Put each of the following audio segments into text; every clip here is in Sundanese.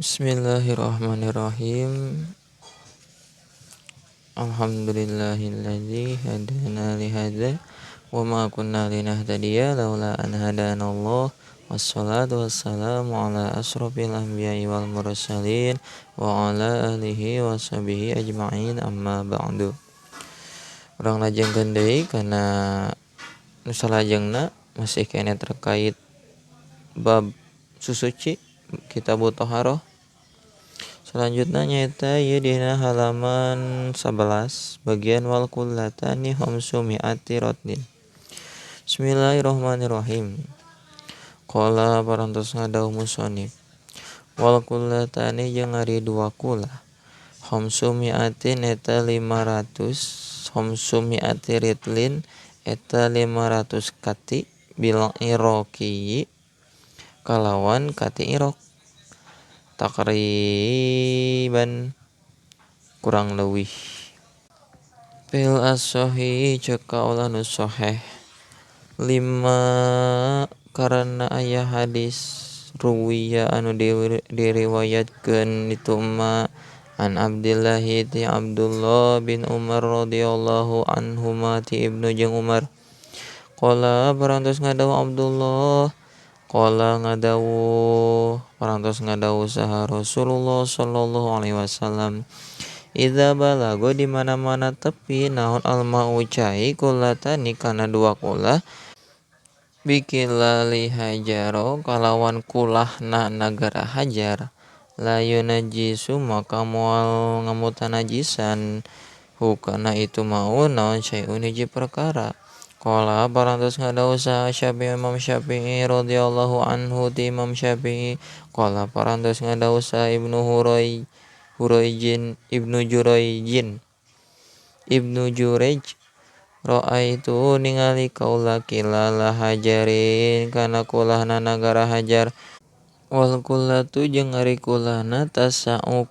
Bismillahirrahmanirrahim. Alhamdulillahilladzi hadana li hadza wa ma kunna linahtadiya laula an hadanallah. Wassalatu wassalamu ala asrofil anbiya'i wal mursalin wa ala alihi wa sahbihi ajma'in, amma ba'du. Urang lajengkeun deui kana nu salajengna masih kene terkait bab susuci kitab Thaharah. Selanjutnya nyaeta ieu dina halaman 11 bagian wal kullatani khamsu mi'ati rotnin. Bismillahirrahmanirrahim. Qala parantos ngadauh musannif. Wal kullatani jeung ari dua kula. Khamsu mi'atin eta 500, khamsu mi'ati ritlin eta 500 kati bil iraqi kalawan kati Iraq. Takriban kurang leuwih. Fil as-sahih ceuk kaulah nu sahih. 5 karana aya hadis ruwiya anu diriwayatkeun itu ma an Abdillah ti Abdullah bin Umar radhiyallahu anhuma ti Ibnu jeung Umar. Qala parantos ngadauh Abdullah. Qala parantos ngadawuh saha Rasulullah sallallahu alaihi wasallam. Idza balago di mana-mana tepi naon al-ma'u cai kullatani kana dua kulah bikilali hajaro kalawan kulahna nagara hajar la yunajisu maka moal ngamutanajisan hukana itu mau naon syai'un hiji perkara. Qala parantos ngadawuh saha Imam Syafi'i radhiyallahu anhu ti Imam Syafi'i. Qala parantos ngadawuh saha Ibnu Jurayj ra'aitu ningali kaula kilala hajarin kana kulahna nagara hajar. Wal kullatu jeung ari kulahna tasa'u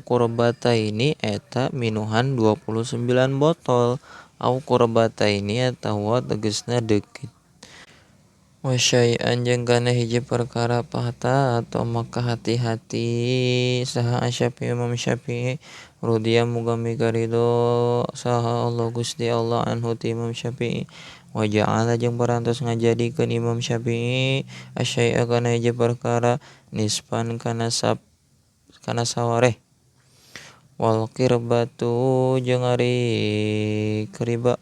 qurbataini eta minuhan 29 botol. Au qurbataini atawa tegasna deukeut. Wa syai'an jeung kana hiji perkara pahta atau maka hati-hati saha Imam Syafi'i rudiya muga mikaridho saha Allah Gusti Allah anhu ti Imam Syafi'i. Wa ja'ala jeung parantos ngajadikeun Imam Syafi'i asyai'a kana hiji perkara nispan kana sawareh. Wal qirbatu jeung ari qirba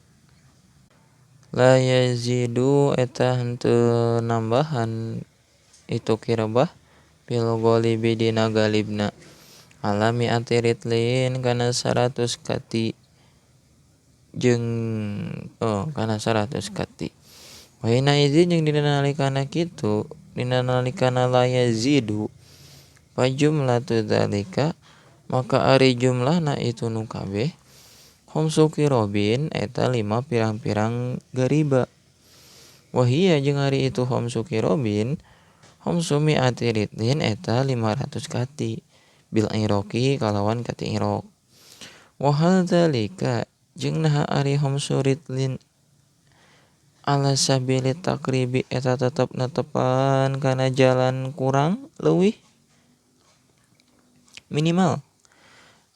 la yazidu eta henteu nambahan itu qirbah bil ghalibi dina galibna ala mi'ati ritlin kana 100 kati jeung kana 100 kati. Wa hina idzin jeung dina nalikana kitu dina nalikana la yazidu fa jumlatu dzalika maka ari jumlahna itu nu kabeh khamsu qirabin eta 5 pirang-pirang gariba. Wahia jeung ari itu khamsu qirabin khamsu mi'ati ritlin eta 500 kati bil iraqi kalawan kati Iraq. Wa hal dzalika jeung naha ari khamsu ritlin ala sabili takribi eta tetep netepan kana jalan kurang leuwih minimal.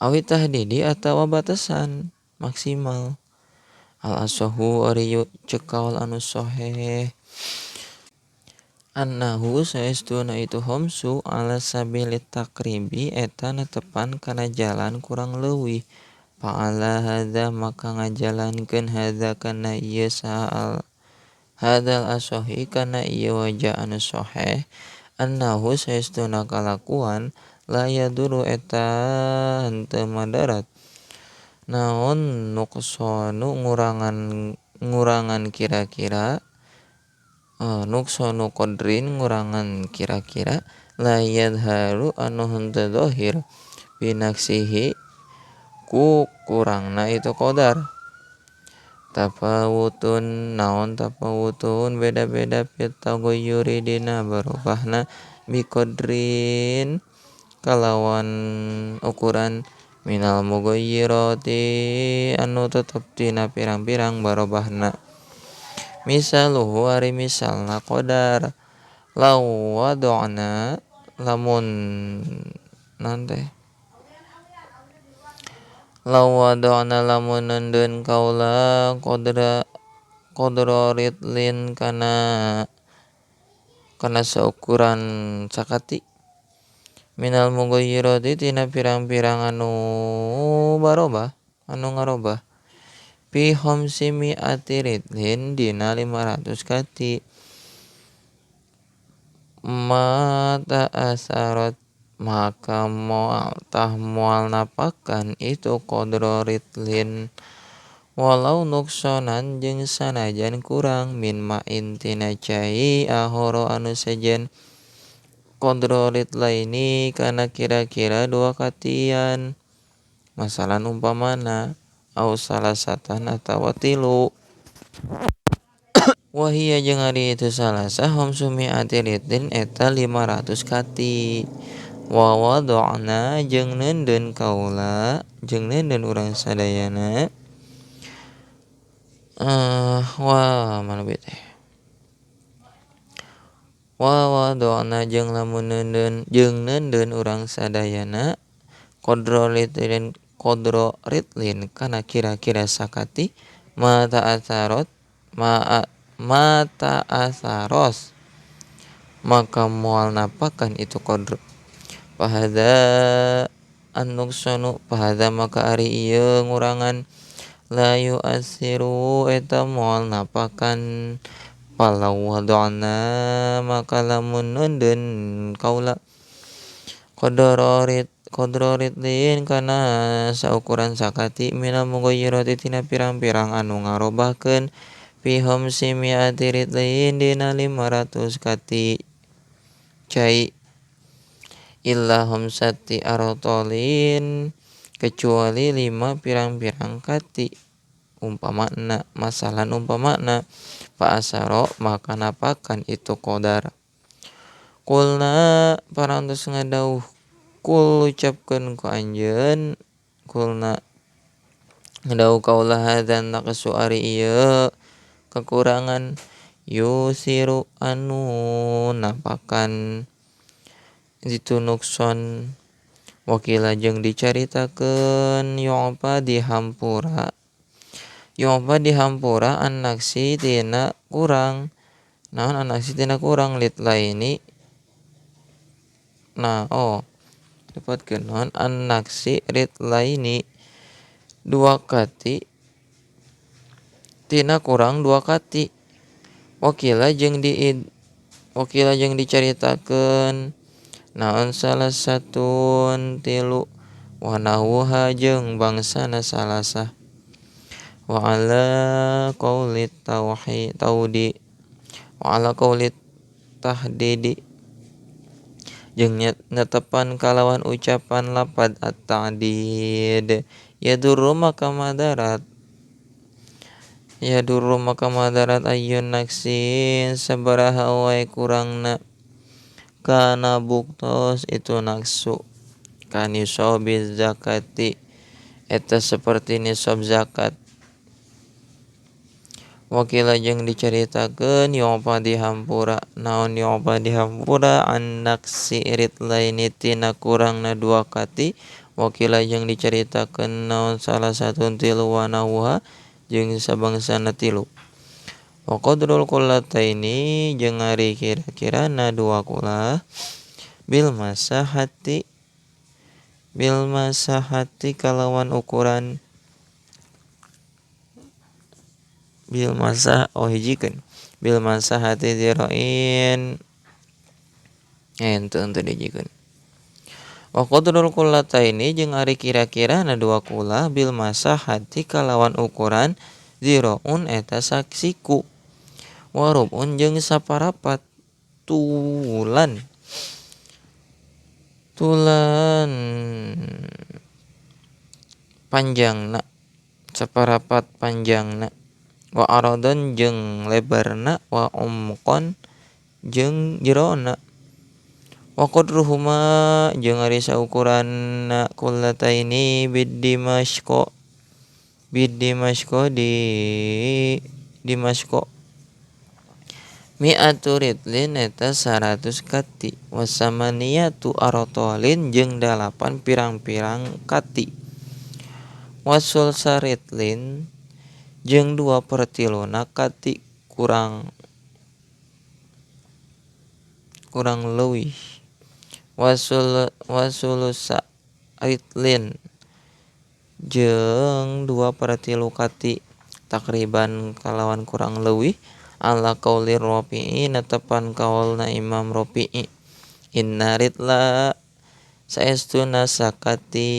Awit tahdidi atawa batasan maksimal. Al-asahu ari ceuk kaul anu sahih annahu saestuna itu khamsu ala sabili takribi eta netepan kana jalan kurang leuwih. Fa'ala hadza maka ngajalankeun hadza kana ieu saha hadzal asahi kana ieu wajah anu sahih annahu saestuna kalakuan la yaduru eta henteu madarat naon nuqsanu ngurangan kira-kira nuqsanu qadrin ngurangan kira-kira la yadharu anu henteu zahir binaksihi ku kurangna itu qadar. Tafawutun naon tafawutun beda-beda fit taghayyuri dina barubahna biqadrin kalawan ukuran minal mughayyirati anu tetep tina pirang-pirang barobahna. Misaluhu ari misalna qadar law wada'na lamun nanti lawadona lamun neundeun kaula kodroritlin kana saukuran sakati minal mughayyirati tina pirang-pirang anu ngarobah fi khamsi mi'ati ritlin dina 500 kati mata asarot maka moal napakan itu qadra ritlin walau nuksonan jeung sanajan kurang min ma'in tina cai ahoro anu sejen qadra ritlaini kana kira-kira 2 katian masalan umpamana au salasatan atawa 3 wahia jeung ari itu salasa khamsumi'ati ritlin eta 500 kati wa wada'na jeung neundeun kaula jeung neundeun urang sadayana mana bete wa wada'na jeung lamun neundeun urang sadayana qadra ritlin kana kira-kira sakati mata asaros maka moal napakan itu qadra fahadza fahadza maka ari ieu ngurangan la yu'assiru eta moal napakan palau wada'na maka lamun neundeun kaula qadra ritlin kana saukuran sakati minal mughayyirati tina pirang-pirang anu ngarobahkeun fi khamsi mi'ati ritlin dina 500 kati cai illa khamsati artolin kecuali 5 pirang-pirang kati umpamana fa asaro maka napakan itu qadar kulna parantos ngadauh kul ucapkeun ku anjeun kulna ngedauh kaula hadzan naqsu ari ieu kekurangan yusiru anu napakan itu nukson wakila jeung dicaritakeun yu'fa dihampura an-naksi tina kurang naon an-naksi tina kurang litlaini dapatkeun naon an-naksi ritlaini 2 kati tina kurang 2 kati wakila jeung dicaritakeun naon salah satun 3 wa nahwuha jeung bangsana salasah wa ala qaulit tahdidi jeung netepan kalawan ucapan lapad at-ta'did yadurru maka madarat ayyun naksin sabaraha wae kurangna kana buktos itu naksu kanisobiz zakati eta saperti nisab zakat wakila jeung dicaritakeun yu'fa dihampura naon yu'fa dihampura an naksi ritlaini tina kurangna 2 kati wakila jeung dicaritakeun naon salah satun 3 wa nahwuha jeung sabangsana 3 wa qadrul qullataini jeung ari kira-kirana 2 kulah bil masahati kalawan ukuran bil masahati dzira'in ente dijikeun wa qadrul qullataini jeung ari kira-kirana 2 kulah bil masahati kalawan ukuran ziraun eta saksiku wa rub'un jeung saparapat tulan panjangna saparapat panjangna wa aradon jeung lebarna wa umqon jeung jerona wa qadruhuma jeung ari saukuranna qullataini bid dimashqo Mi'atu ritlin eta 100 kati. Wasamaniyatu arotolin jeung 8 pirang-pirang kati. Wasulsa ritlin jeung 2/3 kati kurang leuwih. Wasulusa ritlin jeung 2/3 kati takriban kalawan kurang leuwih ala qauli Rafi'i netepan kaulna Imam Rafi'i. Inna ritla saestuna sakati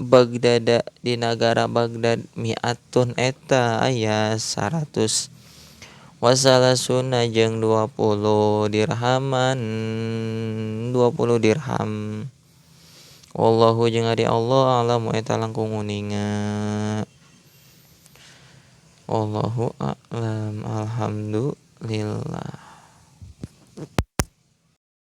Bagdad di nagara Bagdad mi'atun eta aya 100. Wasalasuna jeung 20 dirhaman 20 dirham. Wallahu jeung ari Allah a'lamu eta langkung uninga. Wallahu a'lam. Alhamdulillah.